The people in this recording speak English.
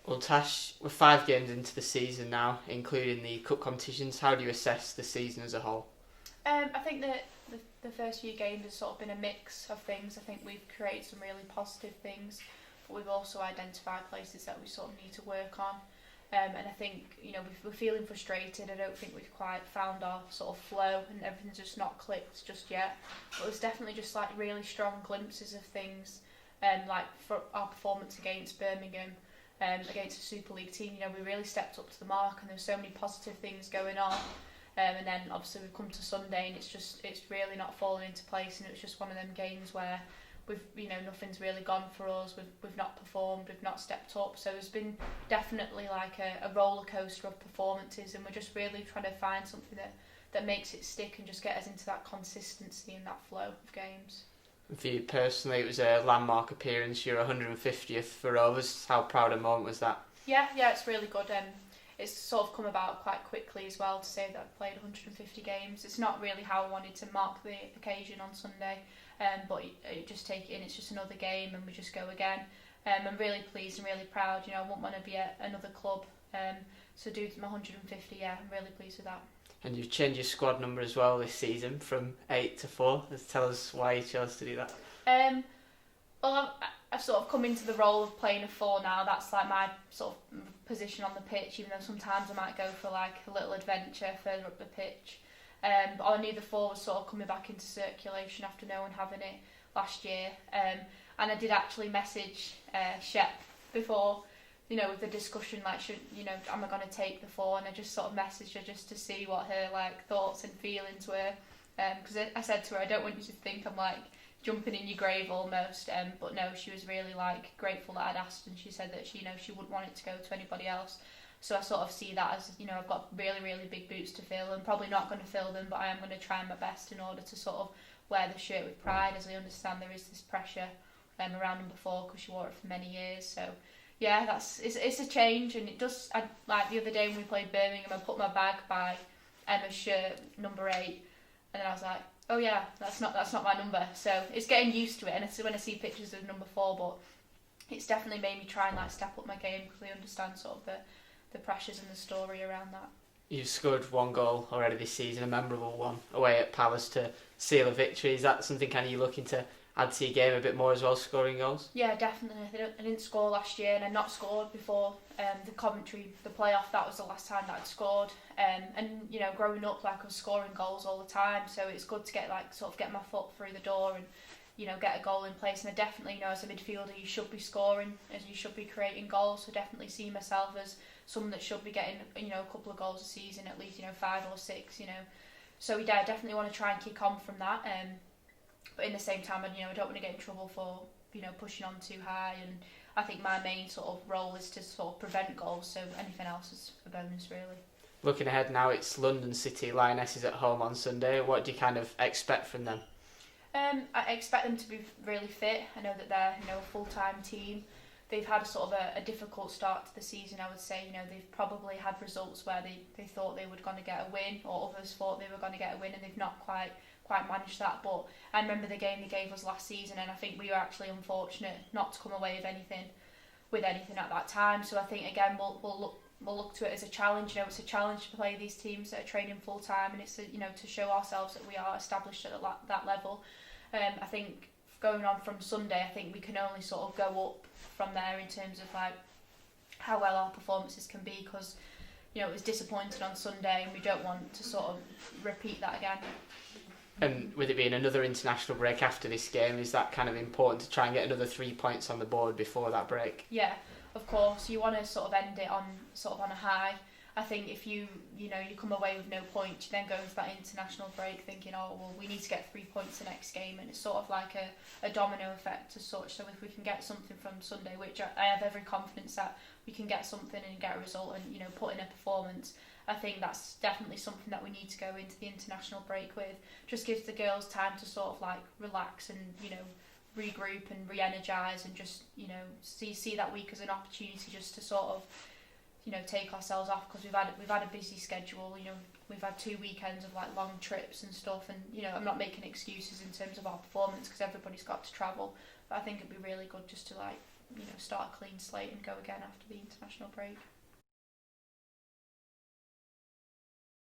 Well, Tash, we're 5 games into the season now, including the cup competitions. How do you assess the season as a whole? I think that the first few games has sort of been a mix of things. I think we've created some really positive things, but we've also identified places that we sort of need to work on. And I think, we're feeling frustrated. I don't think we've quite found our sort of flow, and everything's just not clicked just yet. But there's definitely just like really strong glimpses of things, like for our performance against Birmingham, against a Super League team. We really stepped up to the mark, and there's so many positive things going on. And then obviously we've come to Sunday, and it's really not fallen into place, and it was just one of them games where nothing's really gone for us. We've not performed, we've not stepped up. So there's been definitely like a roller coaster of performances, and we're just really trying to find something that makes it stick and just get us into that consistency and that flow of games. For you personally, it was a landmark appearance. You're 150th for Rovers. How proud a moment was that? Yeah, it's really good. It's sort of come about quite quickly as well to say that I've played 150 games. It's not really how I wanted to mark the occasion on Sunday, but you just take it in. It's just another game, and we just go again. I'm really pleased and really proud. I wouldn't want to be at another club. So do my 150. Yeah, I'm really pleased with that. And you've changed your squad number as well this season from 8 to 4. Tell us why you chose to do that. Well, I've sort of come into the role of playing a 4 now. That's like my sort of position on the pitch, even though sometimes I might go for like a little adventure further up the pitch. But I knew the 4 was sort of coming back into circulation after no one having it last year. And I did actually message Shep before, with the discussion, like, am I going to take the 4? And I just sort of messaged her just to see what her like thoughts and feelings were. Because I said to her, I don't want you to think I'm like jumping in your grave almost, but no, she was really like grateful that I'd asked, and she said that she wouldn't want it to go to anybody else. So I sort of see that as, I've got really, really big boots to fill, and probably not going to fill them, but I am going to try my best in order to sort of wear the shirt with pride, as I understand there is this pressure around number 4 because she wore it for many years. So yeah, it's a change, and it does. Like the other day when we played Birmingham, I put my bag by Emma's shirt number 8, and then I was like, oh yeah, that's not my number. So it's getting used to it, and it's when I see pictures of number 4, but it's definitely made me try and like step up my game because I understand sort of the pressures and the story around that. You've scored 1 goal already this season, a memorable one away at Palace to seal a victory. Is that something kind of you're looking to add to your game a bit more as well, scoring goals? Yeah, definitely. I didn't score last year, and I'd not scored before the Coventry, the playoff. That was the last time that I'd scored. And growing up, like, I was scoring goals all the time, so it's good to get my foot through the door and get a goal in place. And I definitely, as a midfielder, you should be scoring, as you should be creating goals. So definitely see myself as someone that should be getting a couple of goals a season, at least 5 or 6. So yeah, I definitely want to try and kick on from that. But in the same time, I don't want to get in trouble for pushing on too high. And I think my main sort of role is to sort of prevent goals. So anything else is a bonus, really. Looking ahead now, it's London City Lionesses at home on Sunday. What do you kind of expect from them? I expect them to be really fit. I know that they're a full-time team. They've had a sort of a difficult start to the season, I would say. They've probably had results where they thought they were going to get a win, or others thought they were going to get a win, and they've not quite managed that. But I remember the game they gave us last season, and I think we were actually unfortunate not to come away with anything at that time. So I think again we'll look to it as a challenge. It's a challenge to play these teams that are training full time, and it's to show ourselves that we are established at that level. I think going on from Sunday, I think we can only sort of go up from there in terms of like how well our performances can be, because it was disappointing on Sunday, and we don't want to sort of repeat that again. And with it being another international break after this game, is that kind of important to try and get another 3 points on the board before that break? Yeah, of course. You want to sort of end it on a high. I think if you come away with no points, you then go into that international break thinking, oh well, we need to get 3 points the next game, and it's sort of like a domino effect as such. So if we can get something from Sunday, which I have every confidence that we can get something and get a result and put in a performance, I think that's definitely something that we need to go into the international break with. Just gives the girls time to sort of like relax and regroup and re-energise, and just see that week as an opportunity just to sort of take ourselves off, because we've had a busy schedule. We've had 2 weekends of like long trips and stuff, and I'm not making excuses in terms of our performance because everybody's got to travel, but I think it'd be really good just to like start a clean slate and go again after the international break.